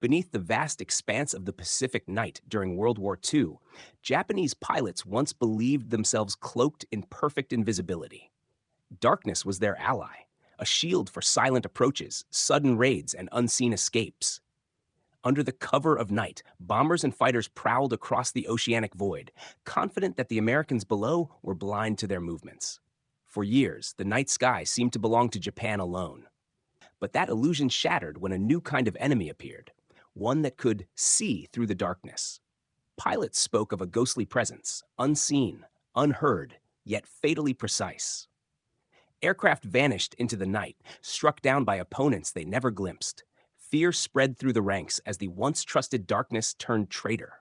Beneath the vast expanse of the Pacific night during World War II, Japanese pilots once believed themselves cloaked in perfect invisibility. Darkness was their ally, a shield for silent approaches, sudden raids, and unseen escapes. Under the cover of night, bombers and fighters prowled across the oceanic void, confident that the Americans below were blind to their movements. For years, the night sky seemed to belong to Japan alone. But that illusion shattered when a new kind of enemy appeared, one that could see through the darkness. Pilots spoke of a ghostly presence, unseen, unheard, yet fatally precise. Aircraft vanished into the night, struck down by opponents they never glimpsed. Fear spread through the ranks as the once trusted darkness turned traitor.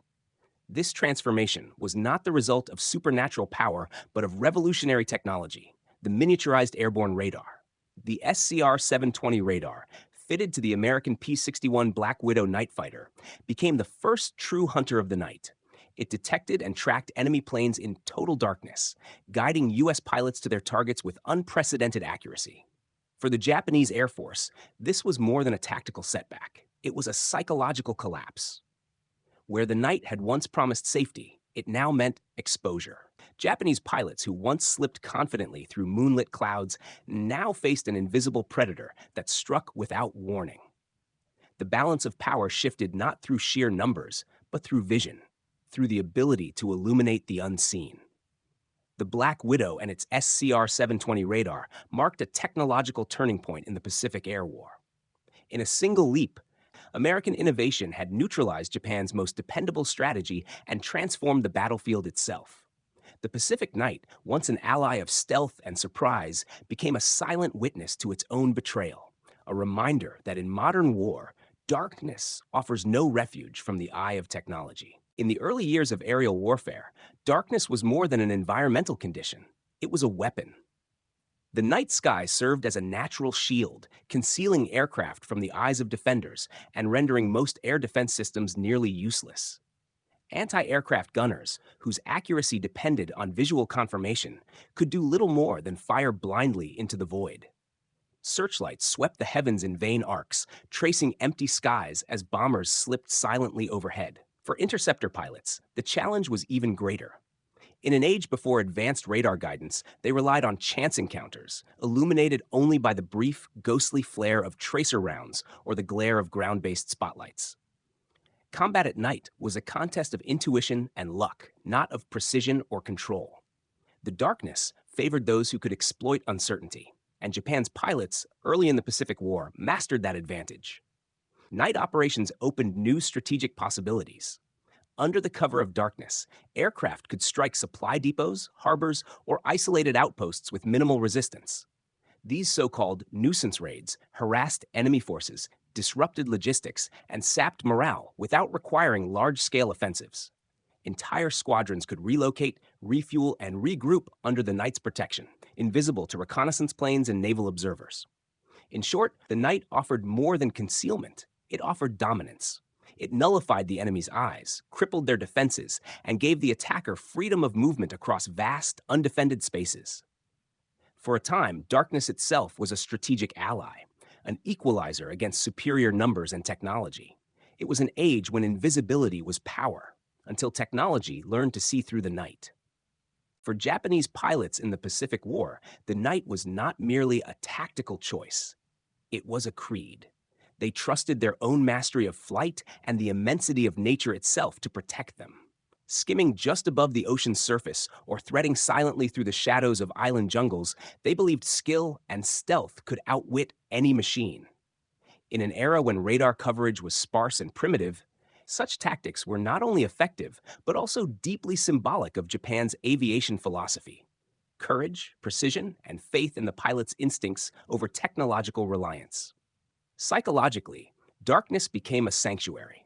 This transformation was not the result of supernatural power, but of revolutionary technology, the miniaturized airborne radar. The SCR-720 radar, fitted to the American P-61 Black Widow night fighter, became the first true hunter of the night. It detected and tracked enemy planes in total darkness, guiding U.S. pilots to their targets with unprecedented accuracy. For the Japanese Air Force, this was more than a tactical setback. It was a psychological collapse. Where the night had once promised safety, it now meant exposure. Japanese pilots who once slipped confidently through moonlit clouds now faced an invisible predator that struck without warning. The balance of power shifted not through sheer numbers, but through vision, through the ability to illuminate the unseen. The Black Widow and its SCR-720 radar marked a technological turning point in the Pacific Air War. In a single leap, American innovation had neutralized Japan's most dependable strategy and transformed the battlefield itself. The Pacific Night, once an ally of stealth and surprise, became a silent witness to its own betrayal, a reminder that in modern war, darkness offers no refuge from the eye of technology. In the early years of aerial warfare, darkness was more than an environmental condition. It was a weapon. The night sky served as a natural shield, concealing aircraft from the eyes of defenders and rendering most air defense systems nearly useless. Anti-aircraft gunners, whose accuracy depended on visual confirmation, could do little more than fire blindly into the void. Searchlights swept the heavens in vain arcs, tracing empty skies as bombers slipped silently overhead. For interceptor pilots, the challenge was even greater. In an age before advanced radar guidance, they relied on chance encounters, illuminated only by the brief, ghostly flare of tracer rounds or the glare of ground-based spotlights. Combat at night was a contest of intuition and luck, not of precision or control. The darkness favored those who could exploit uncertainty, and Japan's pilots, early in the Pacific War, mastered that advantage. Night operations opened new strategic possibilities. Under the cover of darkness, aircraft could strike supply depots, harbors, or isolated outposts with minimal resistance. These so-called nuisance raids harassed enemy forces, disrupted logistics, and sapped morale without requiring large-scale offensives. Entire squadrons could relocate, refuel, and regroup under the night's protection, invisible to reconnaissance planes and naval observers. In short, the night offered more than concealment. It offered dominance. It nullified the enemy's eyes, crippled their defenses, and gave the attacker freedom of movement across vast, undefended spaces. For a time, darkness itself was a strategic ally, an equalizer against superior numbers and technology. It was an age when invisibility was power, until technology learned to see through the night. For Japanese pilots in the Pacific War, the night was not merely a tactical choice. It was a creed. They trusted their own mastery of flight and the immensity of nature itself to protect them. Skimming just above the ocean's surface or threading silently through the shadows of island jungles, they believed skill and stealth could outwit any machine. In an era when radar coverage was sparse and primitive, such tactics were not only effective, but also deeply symbolic of Japan's aviation philosophy: courage, precision, and faith in the pilot's instincts over technological reliance. Psychologically, darkness became a sanctuary.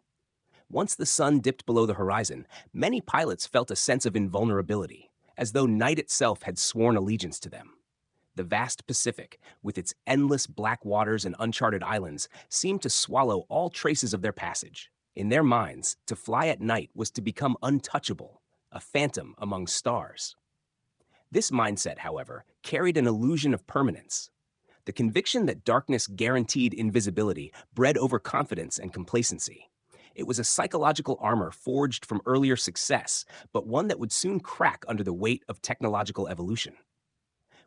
Once the sun dipped below the horizon, many pilots felt a sense of invulnerability, as though night itself had sworn allegiance to them. The vast Pacific, with its endless black waters and uncharted islands, seemed to swallow all traces of their passage. In their minds, to fly at night was to become untouchable, a phantom among stars. This mindset, however, carried an illusion of permanence. The conviction that darkness guaranteed invisibility bred overconfidence and complacency. It was a psychological armor forged from earlier success, but one that would soon crack under the weight of technological evolution.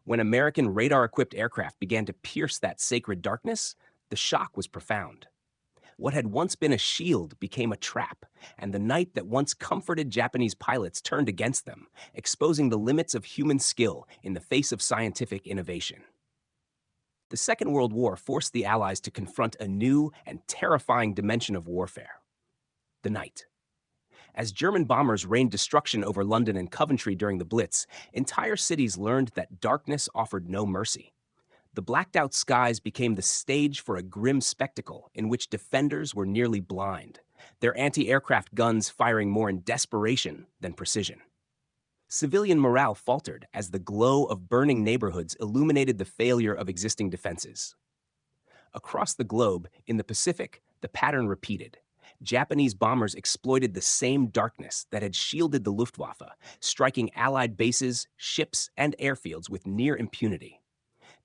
When American radar equipped aircraft began to pierce that sacred darkness, the shock was profound. What had once been a shield became a trap, and the night that once comforted Japanese pilots turned against them, exposing the limits of human skill in the face of scientific innovation. The Second World War forced the Allies to confront a new and terrifying dimension of warfare: the night. As German bombers rained destruction over London and Coventry during the Blitz, entire cities learned that darkness offered no mercy. The blacked out skies became the stage for a grim spectacle in which defenders were nearly blind, their anti-aircraft guns firing more in desperation than precision. Civilian morale faltered as the glow of burning neighborhoods illuminated the failure of existing defenses. Across the globe, in the Pacific, the pattern repeated. Japanese bombers exploited the same darkness that had shielded the Luftwaffe, striking Allied bases, ships, and airfields with near impunity.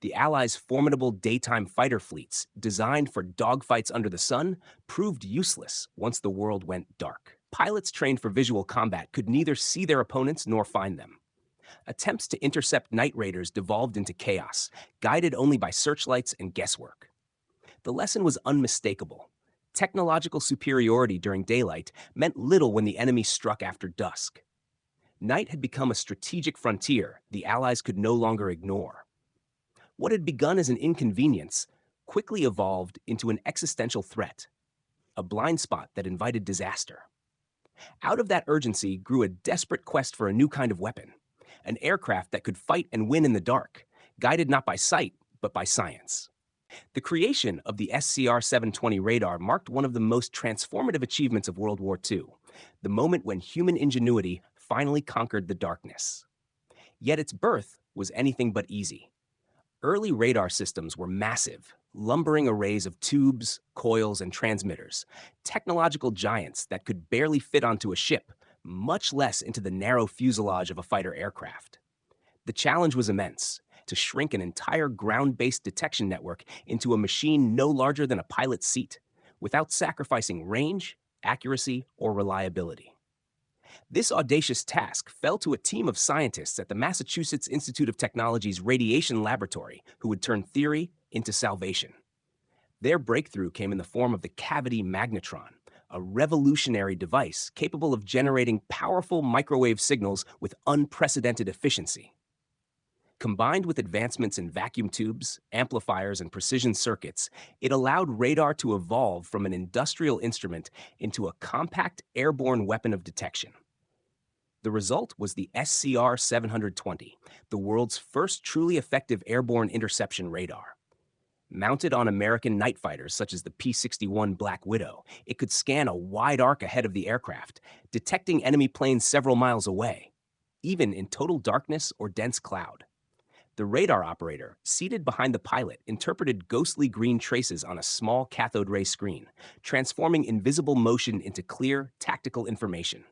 The Allies' formidable daytime fighter fleets, designed for dogfights under the sun, proved useless once the world went dark. Pilots trained for visual combat could neither see their opponents nor find them. Attempts to intercept night raiders devolved into chaos, guided only by searchlights and guesswork. The lesson was unmistakable. Technological superiority during daylight meant little when the enemy struck after dusk. Night had become a strategic frontier the Allies could no longer ignore. What had begun as an inconvenience quickly evolved into an existential threat, a blind spot that invited disaster. Out of that urgency grew a desperate quest for a new kind of weapon, an aircraft that could fight and win in the dark, guided not by sight, but by science. The creation of the SCR-720 radar marked one of the most transformative achievements of World War II, the moment when human ingenuity finally conquered the darkness. Yet its birth was anything but easy. Early radar systems were massive, lumbering arrays of tubes, coils, and transmitters, technological giants that could barely fit onto a ship, much less into the narrow fuselage of a fighter aircraft. The challenge was immense: to shrink an entire ground-based detection network into a machine no larger than a pilot's seat, without sacrificing range, accuracy, or reliability. This audacious task fell to a team of scientists at the Massachusetts Institute of Technology's Radiation Laboratory who would turn theory into salvation. Their breakthrough came in the form of the cavity magnetron, a revolutionary device capable of generating powerful microwave signals with unprecedented efficiency. Combined with advancements in vacuum tubes, amplifiers, and precision circuits, it allowed radar to evolve from an industrial instrument into a compact airborne weapon of detection. The result was the SCR-720, the world's first truly effective airborne interception radar. Mounted on American night fighters such as the P-61 Black Widow, it could scan a wide arc ahead of the aircraft, detecting enemy planes several miles away, even in total darkness or dense cloud. The radar operator, seated behind the pilot, interpreted ghostly green traces on a small cathode ray screen, transforming invisible motion into clear, tactical information.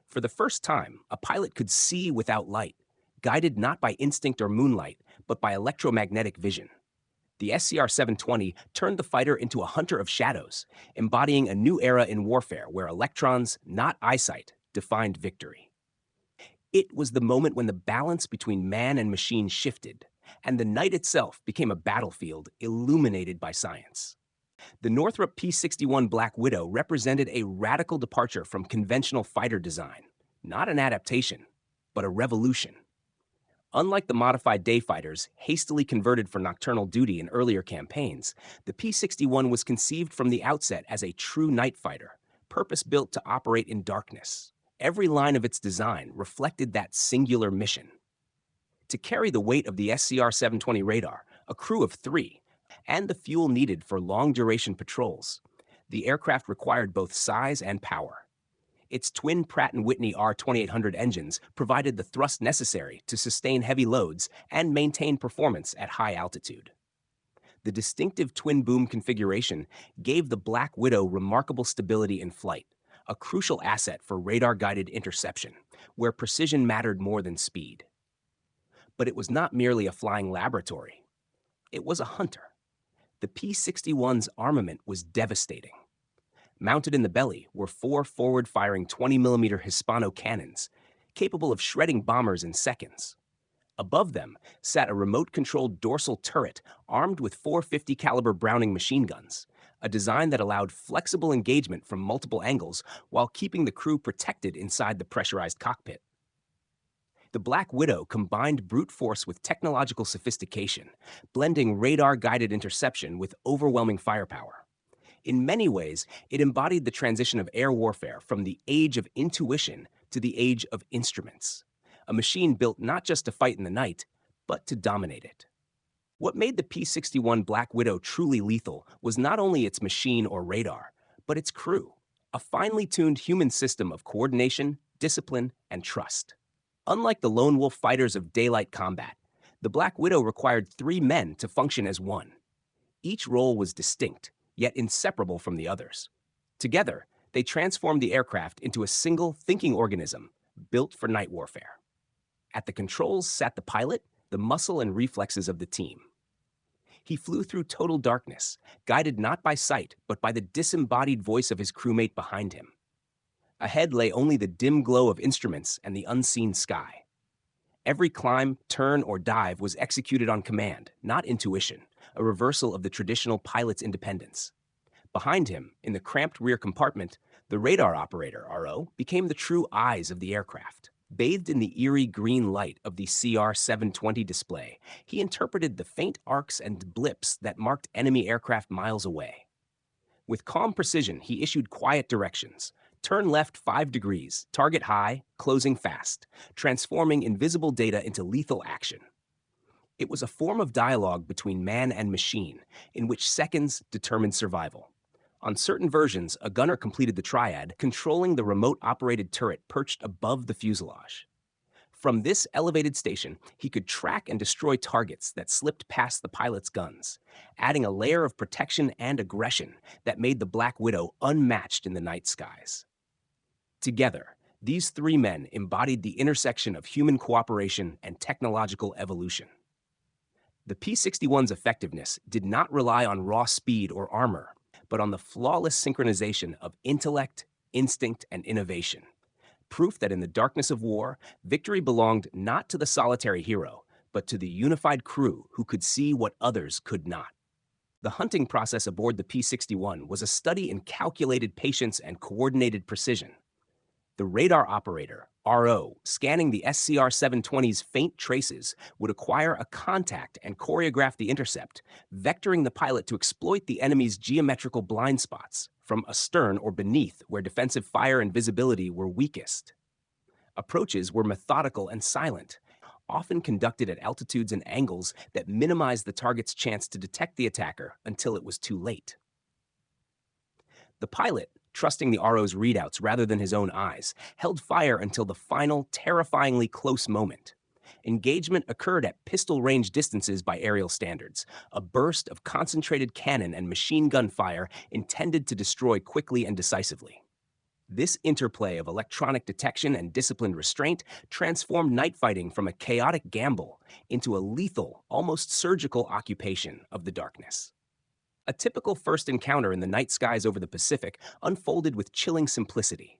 For the first time, a pilot could see without light, guided not by instinct or moonlight, but by electromagnetic vision. The SCR-720 turned the fighter into a hunter of shadows, embodying a new era in warfare where electrons, not eyesight, defined victory. It was the moment when the balance between man and machine shifted, and the night itself became a battlefield illuminated by science. The Northrop P-61 Black Widow represented a radical departure from conventional fighter design, not an adaptation, but a revolution. Unlike the modified day fighters, hastily converted for nocturnal duty in earlier campaigns, the P-61 was conceived from the outset as a true night fighter, purpose-built to operate in darkness. Every line of its design reflected that singular mission. To carry the weight of the SCR-720 radar, a crew of 3, and the fuel needed for long-duration patrols, the aircraft required both size and power. Its twin Pratt & Whitney R2800 engines provided the thrust necessary to sustain heavy loads and maintain performance at high altitude. The distinctive twin-boom configuration gave the Black Widow remarkable stability in flight, a crucial asset for radar-guided interception, where precision mattered more than speed. But it was not merely a flying laboratory. It was a hunter. The P-61's armament was devastating. Mounted in the belly were four forward-firing 20mm Hispano cannons, capable of shredding bombers in seconds. Above them sat a remote-controlled dorsal turret armed with 450 caliber Browning machine guns, a design that allowed flexible engagement from multiple angles while keeping the crew protected inside the pressurized cockpit. The Black Widow combined brute force with technological sophistication, blending radar-guided interception with overwhelming firepower. In many ways, it embodied the transition of air warfare from the age of intuition to the age of instruments, a machine built not just to fight in the night, but to dominate it. What made the P-61 Black Widow truly lethal was not only its machine or radar, but its crew, a finely tuned human system of coordination, discipline, and trust. Unlike the lone wolf fighters of daylight combat, the Black Widow required 3 men to function as one. Each role was distinct, yet inseparable from the others. Together, they transformed the aircraft into a single thinking organism built for night warfare. At the controls sat the pilot, the muscle and reflexes of the team. He flew through total darkness, guided not by sight, but by the disembodied voice of his crewmate behind him. Ahead lay only the dim glow of instruments and the unseen sky. Every climb, turn, or dive was executed on command, not intuition, a reversal of the traditional pilot's independence. Behind him, in the cramped rear compartment, the radar operator, RO, became the true eyes of the aircraft. Bathed in the eerie green light of the CR-720 display, he interpreted the faint arcs and blips that marked enemy aircraft miles away. With calm precision, he issued quiet directions. Turn left 5 degrees, target high, closing fast, transforming invisible data into lethal action. It was a form of dialogue between man and machine, in which seconds determined survival. On certain versions, a gunner completed the triad, controlling the remote-operated turret perched above the fuselage. From this elevated station, he could track and destroy targets that slipped past the pilot's guns, adding a layer of protection and aggression that made the Black Widow unmatched in the night skies. Together, these 3 men embodied the intersection of human cooperation and technological evolution. The P-61's effectiveness did not rely on raw speed or armor, but on the flawless synchronization of intellect, instinct, and innovation. Proof that in the darkness of war, victory belonged not to the solitary hero, but to the unified crew who could see what others could not. The hunting process aboard the P-61 was a study in calculated patience and coordinated precision. The radar operator, RO, scanning the SCR-720's faint traces, would acquire a contact and choreograph the intercept, vectoring the pilot to exploit the enemy's geometrical blind spots, from astern or beneath where defensive fire and visibility were weakest. Approaches were methodical and silent, often conducted at altitudes and angles that minimized the target's chance to detect the attacker until it was too late. The pilot, trusting the RO's readouts rather than his own eyes, held fire until the final, terrifyingly close moment. Engagement occurred at pistol-range distances by aerial standards, a burst of concentrated cannon and machine gun fire intended to destroy quickly and decisively. This interplay of electronic detection and disciplined restraint transformed night fighting from a chaotic gamble into a lethal, almost surgical occupation of the darkness. A typical first encounter in the night skies over the Pacific unfolded with chilling simplicity.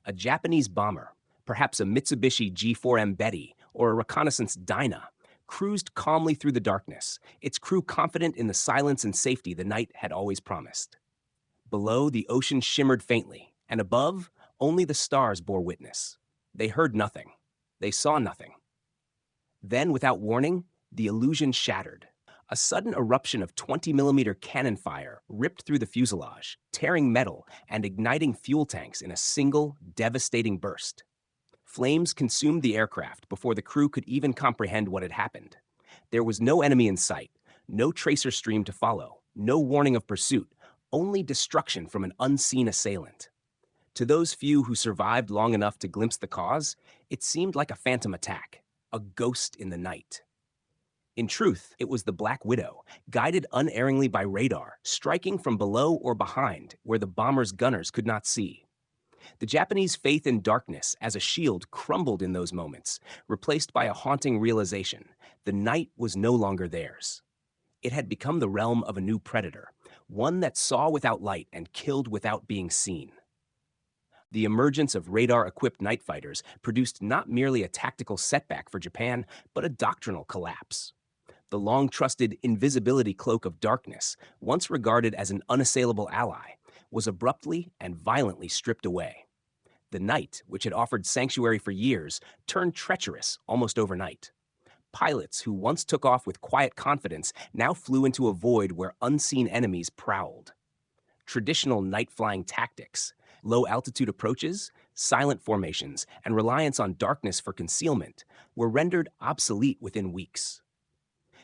A Japanese bomber, perhaps a Mitsubishi G4M Betty or a reconnaissance Dyna, cruised calmly through the darkness, its crew confident in the silence and safety the night had always promised. Below, the ocean shimmered faintly, and above, only the stars bore witness. They heard nothing. They saw nothing. Then, without warning, the illusion shattered. A sudden eruption of 20mm cannon fire ripped through the fuselage, tearing metal and igniting fuel tanks in a single, devastating burst. Flames consumed the aircraft before the crew could even comprehend what had happened. There was no enemy in sight, no tracer stream to follow, no warning of pursuit, only destruction from an unseen assailant. To those few who survived long enough to glimpse the cause, it seemed like a phantom attack, a ghost in the night. In truth, it was the Black Widow, guided unerringly by radar, striking from below or behind where the bomber's gunners could not see. The Japanese faith in darkness as a shield crumbled in those moments, replaced by a haunting realization: the night was no longer theirs. It had become the realm of a new predator, one that saw without light and killed without being seen. The emergence of radar-equipped night fighters produced not merely a tactical setback for Japan, but a doctrinal collapse. The long-trusted invisibility cloak of darkness, once regarded as an unassailable ally, was abruptly and violently stripped away. The night, which had offered sanctuary for years, turned treacherous almost overnight. Pilots who once took off with quiet confidence now flew into a void where unseen enemies prowled. Traditional night-flying tactics, low-altitude approaches, silent formations, and reliance on darkness for concealment were rendered obsolete within weeks.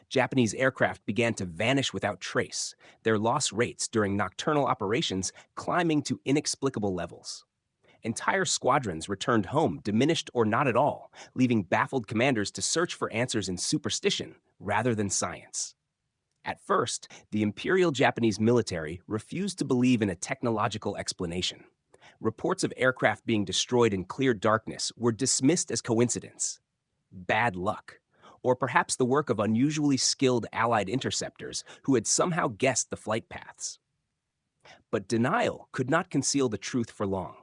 Japanese aircraft began to vanish without trace, their loss rates during nocturnal operations climbing to inexplicable levels. Entire squadrons returned home diminished or not at all, leaving baffled commanders to search for answers in superstition rather than science. At first, the Imperial Japanese military refused to believe in a technological explanation. Reports of aircraft being destroyed in clear darkness were dismissed as coincidence, bad luck, or perhaps the work of unusually skilled Allied interceptors who had somehow guessed the flight paths. But denial could not conceal the truth for long.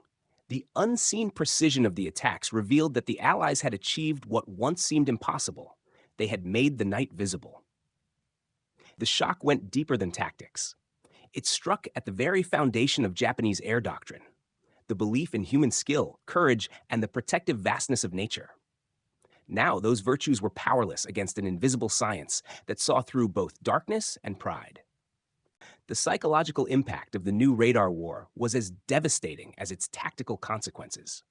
The unseen precision of the attacks revealed that the Allies had achieved what once seemed impossible. They had made the night visible. The shock went deeper than tactics. It struck at the very foundation of Japanese air doctrine, the belief in human skill, courage, and the protective vastness of nature. Now those virtues were powerless against an invisible science that saw through both darkness and pride. The psychological impact of the new radar war was as devastating as its tactical consequences.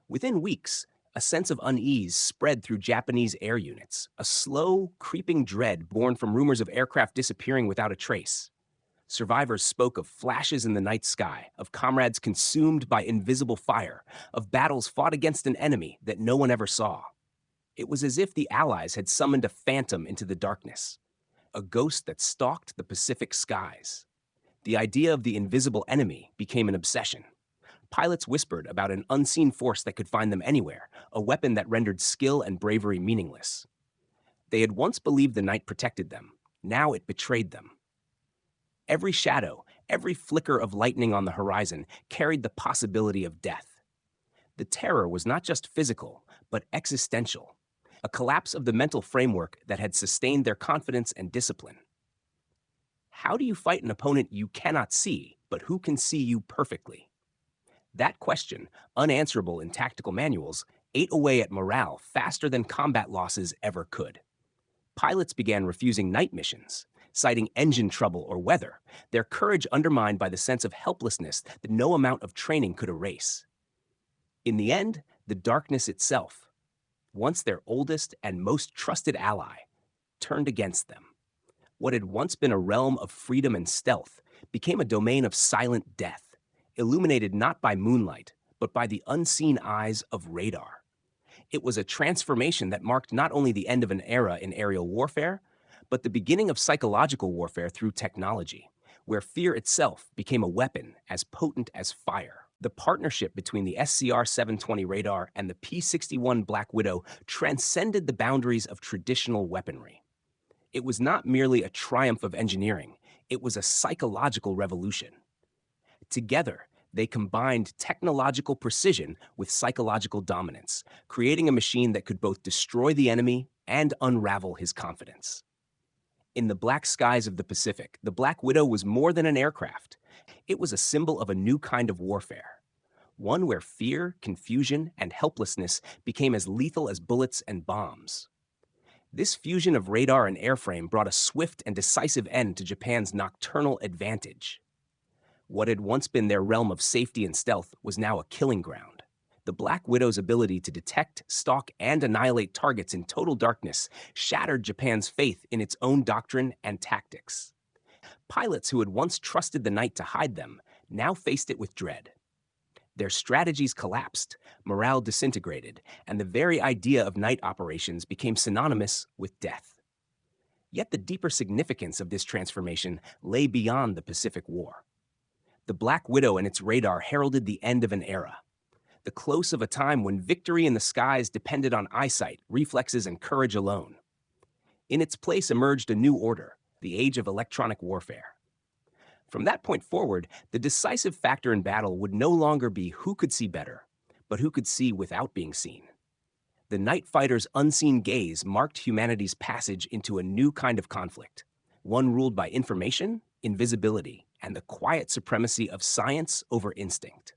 Within weeks, a sense of unease spread through Japanese air units, a slow, creeping dread born from rumors of aircraft disappearing without a trace. Survivors spoke of flashes in the night sky, of comrades consumed by invisible fire, of battles fought against an enemy that no one ever saw. It was as if the Allies had summoned a phantom into the darkness, a ghost that stalked the Pacific skies. The idea of the invisible enemy became an obsession. Pilots whispered about an unseen force that could find them anywhere, a weapon that rendered skill and bravery meaningless. They had once believed the night protected them. Now it betrayed them. Every shadow, every flicker of lightning on the horizon carried the possibility of death. The terror was not just physical, but existential, a collapse of the mental framework that had sustained their confidence and discipline. How do you fight an opponent you cannot see, but who can see you perfectly? That question, unanswerable in tactical manuals, ate away at morale faster than combat losses ever could. Pilots began refusing night missions, citing engine trouble or weather, their courage undermined by the sense of helplessness that no amount of training could erase. In the end, the darkness itself, once their oldest and most trusted ally, turned against them. What had once been a realm of freedom and stealth became a domain of silent death, illuminated not by moonlight, but by the unseen eyes of radar. It was a transformation that marked not only the end of an era in aerial warfare, but the beginning of psychological warfare through technology, where fear itself became a weapon as potent as fire. The partnership between the SCR-720 radar and the P-61 Black Widow transcended the boundaries of traditional weaponry. It was not merely a triumph of engineering, it was a psychological revolution. Together, they combined technological precision with psychological dominance, creating a machine that could both destroy the enemy and unravel his confidence. In the black skies of the Pacific, the Black Widow was more than an aircraft. It was a symbol of a new kind of warfare, one where fear, confusion, and helplessness became as lethal as bullets and bombs. This fusion of radar and airframe brought a swift and decisive end to Japan's nocturnal advantage. What had once been their realm of safety and stealth was now a killing ground. The Black Widow's ability to detect, stalk, and annihilate targets in total darkness shattered Japan's faith in its own doctrine and tactics. Pilots who had once trusted the night to hide them now faced it with dread. Their strategies collapsed, morale disintegrated, and the very idea of night operations became synonymous with death. Yet the deeper significance of this transformation lay beyond the Pacific War. The Black Widow and its radar heralded the end of an era, the close of a time when victory in the skies depended on eyesight, reflexes, and courage alone. In its place emerged a new order, the age of electronic warfare. From that point forward, the decisive factor in battle would no longer be who could see better, but who could see without being seen. The night fighter's unseen gaze marked humanity's passage into a new kind of conflict, one ruled by information, invisibility, and the quiet supremacy of science over instinct.